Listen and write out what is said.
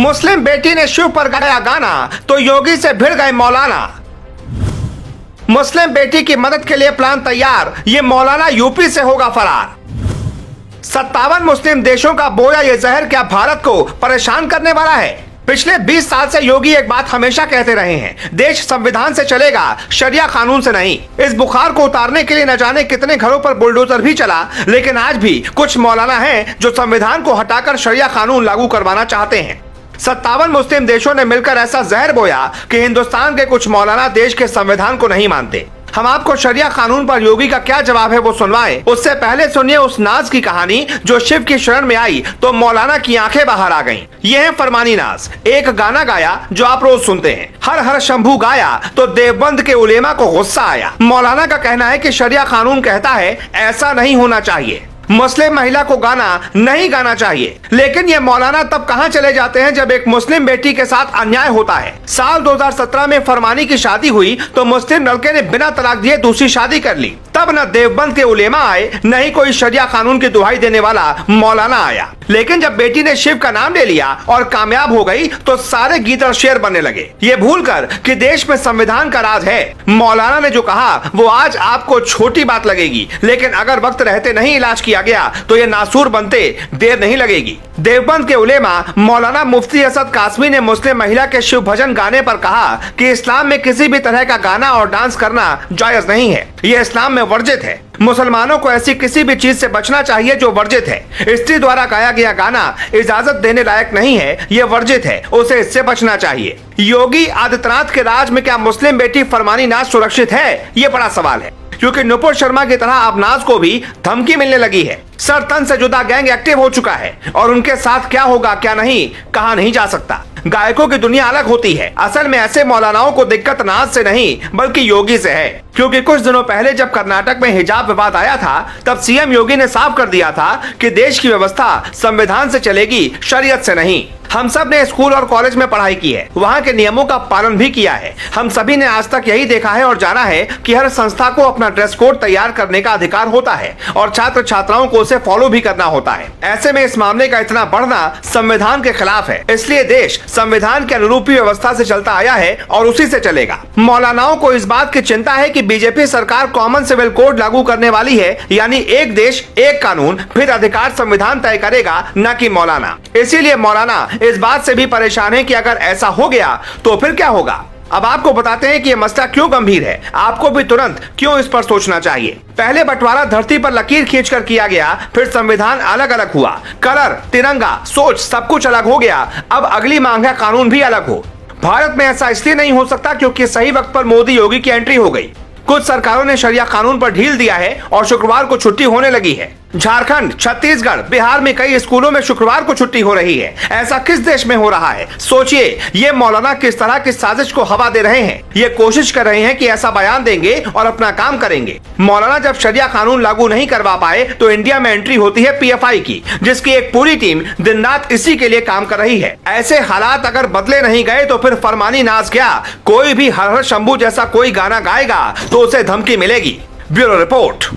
मुस्लिम बेटी ने शिव पर गाया गाना तो योगी से भिड़ गए मौलाना। मुस्लिम बेटी की मदद के लिए प्लान तैयार, ये मौलाना यूपी से होगा फरार। 57 मुस्लिम देशों का बोया ये जहर क्या भारत को परेशान करने वाला है? पिछले 20 साल से योगी एक बात हमेशा कहते रहे हैं, देश संविधान से चलेगा, शरिया कानून से नहीं। इस बुखार को उतारने के लिए न जाने कितने घरों पर बुलडोजर भी चला, लेकिन आज भी कुछ मौलाना हैं जो संविधान को हटाकर शरिया कानून लागू करवाना चाहते हैं। 57 मुस्लिम देशों ने मिलकर ऐसा जहर बोया कि हिंदुस्तान के कुछ मौलाना देश के संविधान को नहीं मानते। हम आपको शरिया कानून पर योगी का क्या जवाब है वो सुनवाएं, उससे पहले सुनिए उस नाज की कहानी जो शिव की शरण में आई तो मौलाना की आंखें बाहर आ गईं। ये है फरमानी नाज, एक गाना गाया जो आप रोज सुनते हैं। हर हर शंभू गाया तो देवबंद के उलेमा को गुस्सा आया। मौलाना का कहना है कि शरिया कानून कहता है ऐसा नहीं होना चाहिए, मुस्लिम महिला को गाना नहीं गाना चाहिए। लेकिन ये मौलाना तब कहां चले जाते हैं जब एक मुस्लिम बेटी के साथ अन्याय होता है। साल 2017 में फरमानी की शादी हुई तो मुस्लिम लड़के ने बिना तलाक दिए दूसरी शादी कर ली। तब न देवबंद के उलेमा आए, न ही कोई शरिया कानून की दुहाई देने वाला मौलाना आया। लेकिन जब बेटी ने शिव का नाम ले लिया और कामयाब हो गई तो सारे गीदड़ शेर बनने लगे, ये भूलकर कि देश में संविधान का राज है। मौलाना ने जो कहा वो आज आपको छोटी बात लगेगी, लेकिन अगर वक्त रहते नहीं इलाज किया गया तो ये नासूर बनते देर नहीं लगेगी। देवबंद के उलेमा मौलाना मुफ्ती असद कासमी ने मुस्लिम महिला के शिव भजन गाने पर कहा कि इस्लाम में किसी भी तरह का गाना और डांस करना जायज नहीं है, ये इस्लाम में वर्जित है। मुसलमानों को ऐसी किसी भी चीज से बचना चाहिए जो वर्जित है। स्त्री द्वारा गाया गया गाना इजाजत देने लायक नहीं है, ये वर्जित है, उसे इससे बचना चाहिए। योगी आदित्यनाथ के राज में क्या मुस्लिम बेटी फरमानी नाज सुरक्षित है? ये बड़ा सवाल है, क्योंकि नुपुर शर्मा की तरह अब नाज को भी धमकी मिलने लगी है। सर तन से जुदा गैंग एक्टिव हो चुका है और उनके साथ क्या होगा क्या नहीं कहा नहीं जा सकता। गायकों की दुनिया अलग होती है। असल में ऐसे मौलानाओं को दिक्कत नाज से नहीं बल्कि योगी से है, क्योंकि कुछ दिनों पहले जब कर्नाटक में हिजाब विवाद आया था तब सीएम योगी ने साफ कर दिया था कि देश की व्यवस्था संविधान से चलेगी, शरीयत से नहीं। हम सब ने स्कूल और कॉलेज में पढ़ाई की है, वहाँ के नियमों का पालन भी किया है। हम सभी ने आज तक यही देखा है और जाना है कि हर संस्था को अपना ड्रेस कोड तैयार करने का अधिकार होता है और छात्र छात्राओं को उसे फॉलो भी करना होता है। ऐसे में इस मामले का इतना बढ़ना संविधान के खिलाफ है, इसलिए देश संविधान के अनुरूप व्यवस्था से चलता आया है और उसी से चलेगा। मौलानाओं को इस बात की चिंता है कि बीजेपी सरकार कॉमन सिविल कोड लागू करने वाली है, यानी एक देश एक कानून, फिर अधिकार संविधान तय करेगा, न कि मौलाना। इसीलिए मौलाना इस बात से भी परेशान है कि अगर ऐसा हो गया तो फिर क्या होगा। अब आपको बताते हैं कि ये मसला क्यों गंभीर है, आपको भी तुरंत क्यों इस पर सोचना चाहिए। पहले बंटवारा धरती पर लकीर खींचकर किया गया, फिर संविधान अलग अलग हुआ, कलर, तिरंगा, सोच सब कुछ अलग हो गया। अब अगली मांग है कानून भी अलग हो। भारत में ऐसा इसलिए नहीं हो सकता क्योंकि सही वक्त पर मोदी योगी की एंट्री हो गई। कुछ सरकारों ने शरिया कानून पर ढील दिया है और शुक्रवार को छुट्टी होने लगी है। झारखंड, छत्तीसगढ़, बिहार में कई स्कूलों में शुक्रवार को छुट्टी हो रही है। ऐसा किस देश में हो रहा है? सोचिए, ये मौलाना किस तरह की साजिश को हवा दे रहे हैं। ये कोशिश कर रहे हैं कि ऐसा बयान देंगे और अपना काम करेंगे। मौलाना जब शरिया कानून लागू नहीं करवा पाए तो इंडिया में एंट्री होती है पीएफआई की, जिसकी एक पूरी टीम दिन रात इसी के लिए काम कर रही है। ऐसे हालात अगर बदले नहीं गए तो फिर फरमानी नाज क्या, कोई भी हर हर शंभू जैसा कोई गाना गाएगा तो उसे धमकी मिलेगी। Bureau report.